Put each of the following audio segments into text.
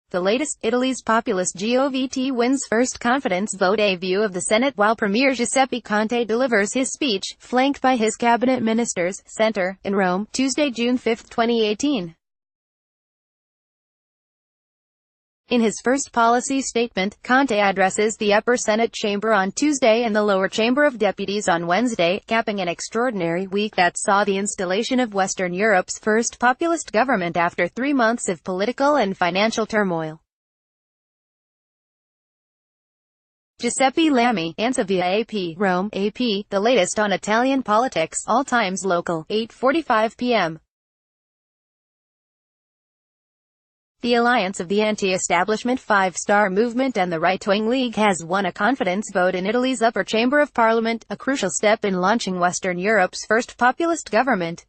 The latest, Italy's populist govt wins first confidence vote. A view of the Senate while Premier Giuseppe Conte delivers his speech, flanked by his cabinet ministers, center, in Rome, Tuesday, June 5, 2018. In his first policy statement, Conte addresses the upper Senate chamber on Tuesday and the lower chamber of deputies on Wednesday, capping an extraordinary week that saw the installation of Western Europe's first populist government after 3 months of political and financial turmoil. Giuseppe Lamy, ANSA via AP, Rome, AP, the latest on Italian politics, all times local, 8:45 p.m. The alliance of the anti-establishment Five-Star Movement and the right-wing League has won a confidence vote in Italy's upper chamber of parliament, a crucial step in launching Western Europe's first populist government.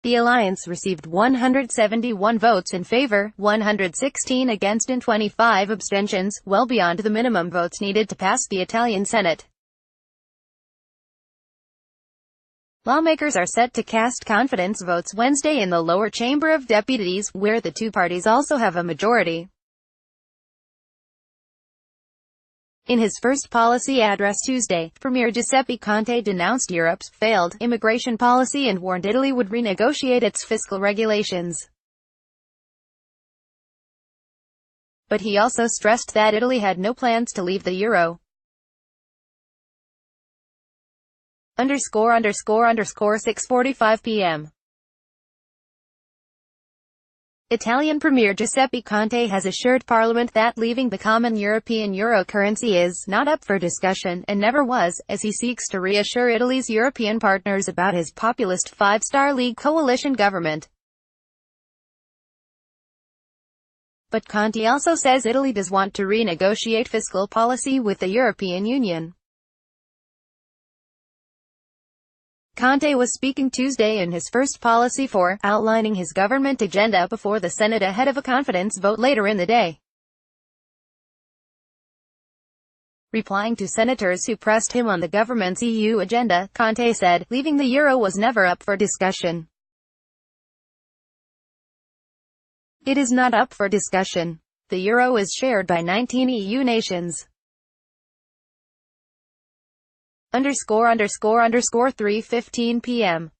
The alliance received 171 votes in favor, 116 against and 25 abstentions, well beyond the minimum votes needed to pass the Italian Senate. Lawmakers are set to cast confidence votes Wednesday in the lower chamber of deputies, where the two parties also have a majority. In his first policy address Tuesday, Premier Giuseppe Conte denounced Europe's failed immigration policy and warned Italy would renegotiate its fiscal regulations. But he also stressed that Italy had no plans to leave the euro. 6:45 p.m. Italian Premier Giuseppe Conte has assured Parliament that leaving the common European euro currency is not up for discussion, and never was, as he seeks to reassure Italy's European partners about his populist Five-Star League coalition government. But Conte also says Italy does want to renegotiate fiscal policy with the European Union. Conte was speaking Tuesday in his first policy forum, outlining his government agenda before the Senate ahead of a confidence vote later in the day. Replying to senators who pressed him on the government's EU agenda, Conte said, "Leaving the euro was never up for discussion. It is not up for discussion. The euro is shared by 19 EU nations." 3:15 p.m.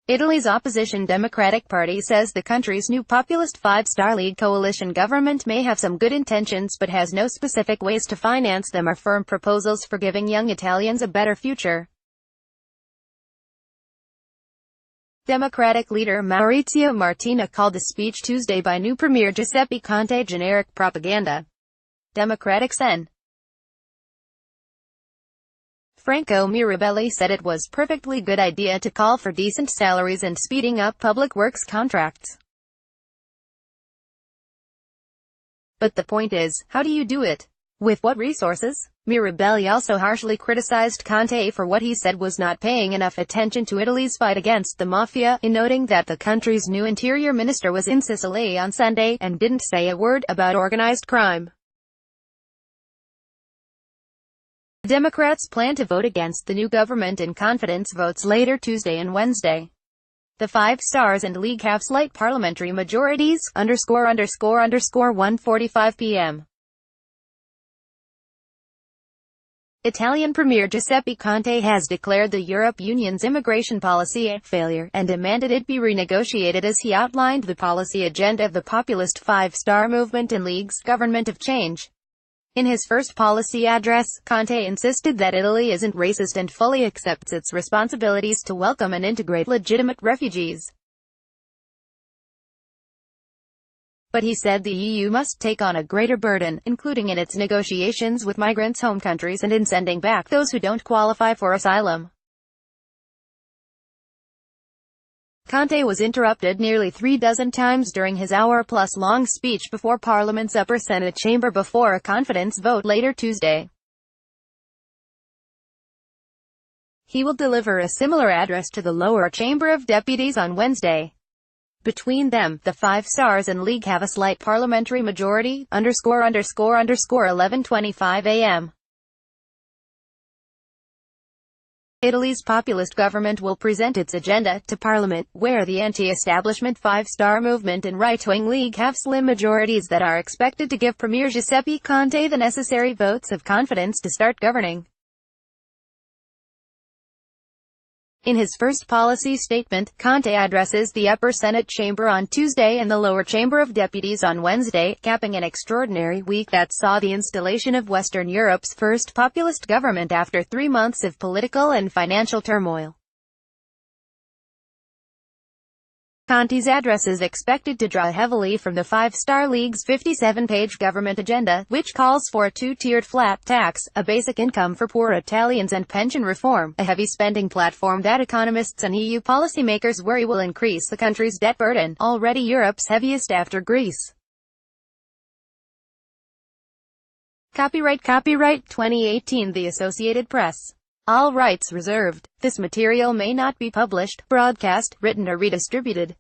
Italy's opposition Democratic Party says the country's new populist Five-Star League coalition government may have some good intentions but has no specific ways to finance them or firm proposals for giving young Italians a better future. Democratic leader Maurizio Martina called the speech Tuesday by new Premier Giuseppe Conte generic propaganda. Democratic Sen. Franco Mirabelli said it was perfectly good idea to call for decent salaries and speeding up public works contracts. But the point is, how do you do it? With what resources? Mirabelli also harshly criticized Conte for what he said was not paying enough attention to Italy's fight against the mafia, in noting that the country's new interior minister was in Sicily on Sunday, and didn't say a word about organized crime. Democrats plan to vote against the new government in confidence votes later Tuesday and Wednesday. The Five Stars and League have slight parliamentary majorities, 1:45 p.m. Italian Premier Giuseppe Conte has declared the European Union's immigration policy a failure, and demanded it be renegotiated as he outlined the policy agenda of the populist Five-Star Movement and League's Government of Change. In his first policy address, Conte insisted that Italy isn't racist and fully accepts its responsibilities to welcome and integrate legitimate refugees. But he said the EU must take on a greater burden, including in its negotiations with migrants' home countries and in sending back those who don't qualify for asylum. Conte was interrupted nearly 36 times during his hour-plus-long speech before Parliament's upper Senate chamber before a confidence vote later Tuesday. He will deliver a similar address to the lower chamber of deputies on Wednesday. Between them, the Five Stars and League have a slight parliamentary majority, 11:25 a.m. Italy's populist government will present its agenda to Parliament, where the anti-establishment five-star movement and right-wing League have slim majorities that are expected to give Premier Giuseppe Conte the necessary votes of confidence to start governing. In his first policy statement, Conte addresses the upper Senate chamber on Tuesday and the lower chamber of deputies on Wednesday, capping an extraordinary week that saw the installation of Western Europe's first populist government after 3 months of political and financial turmoil. Conte's address is expected to draw heavily from the Five-Star League's 57-page government agenda, which calls for a two-tiered flat tax, a basic income for poor Italians and pension reform, a heavy spending platform that economists and EU policymakers worry will increase the country's debt burden, already Europe's heaviest after Greece. Copyright 2018 The Associated Press. All rights reserved. This material may not be published, broadcast, written or redistributed.